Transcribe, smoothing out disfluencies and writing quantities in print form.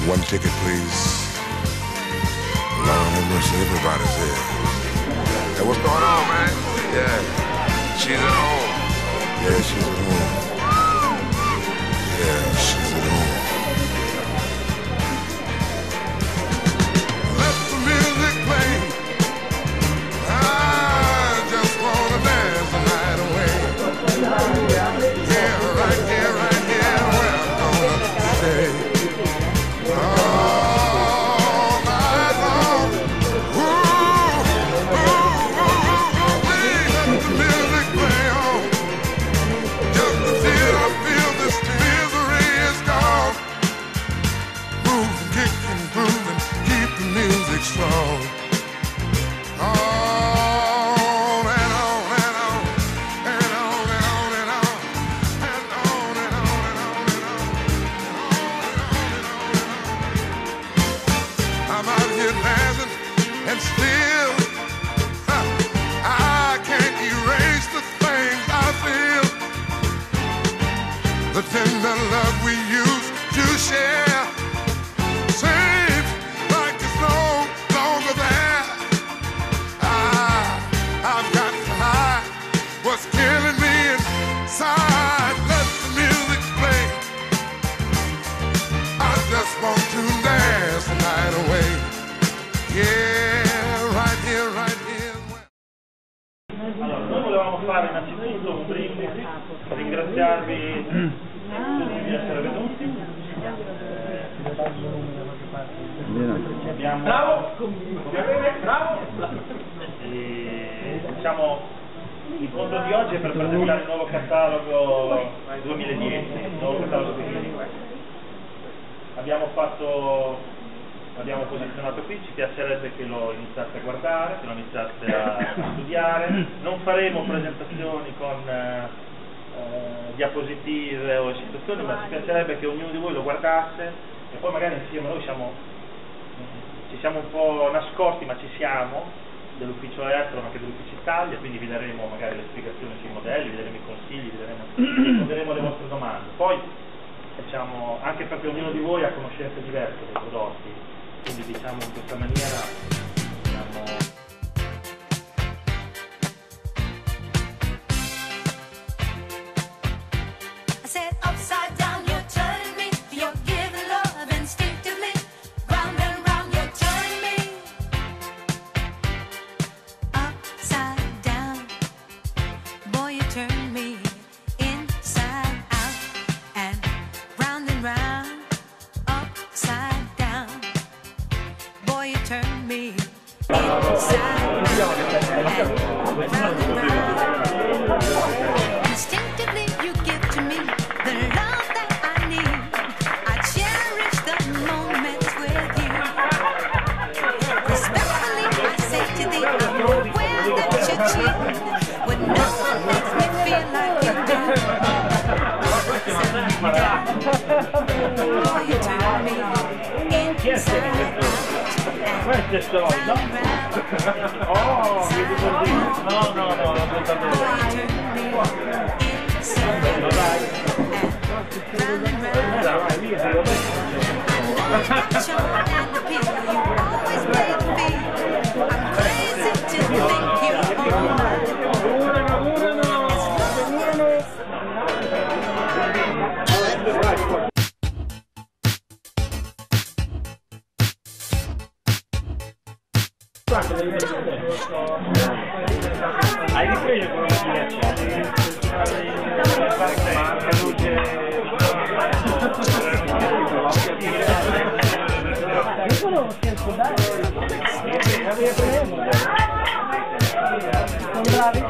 One ticket, please. Lord have mercy, everybody's here. Hey, what's going on, man? Yeah. She's at home. Yeah, she's at home. Yeah, she's at home. Let the music play. I just wanna dance the night away. Yeah, right here, where I'm gonna stay. All night long. Ooh, please let the music play on. Just until I feel this misery is gone. Move and kick and groove and keep the music strong. On and on and on and on and on and on and on and on and on and on. I'm out here dancing and still I can't erase the things I feel. The tender love we used to share seems like it's no longer there. I've got to hide what's killing me inside. Let the music play. I just want to dance the night away. Yeah, right here, right here. Allora, noi volevamo fare innanzitutto un brindisi, ringraziarvi tutti di essere venuti. Bravo! Diciamo, l'incontro di oggi è per presentare il nuovo catalogo 2010, il nuovo catalogo 2010. L'abbiamo posizionato qui, ci piacerebbe che lo iniziaste a guardare, che lo iniziaste a studiare. Non faremo presentazioni con diapositive o situazioni, ma ci piacerebbe che ognuno di voi lo guardasse e poi magari insieme noi ci siamo un po' nascosti, ma ci siamo, dell'ufficio estero ma anche dell'ufficio Italia, quindi vi daremo magari le spiegazioni sui modelli, vi daremo i consigli, risponderemo alle vostre domande. Poi diciamo, anche perché ognuno di voi ha conoscenze diverse dei prodotti, quindi diciamo in questa maniera Instinctively you give to me the love that I need. I cherish the moments with you. Respectfully I say to thee, I'm aware that you're cheating, but no one makes me feel like you do. Boy, you turn me inside out. questo è solo, oh, vedi così, no, non penso a te. Dai, lì sei lo hai ripreso con una macchinetta marca luce io non scherzo dai sono bravi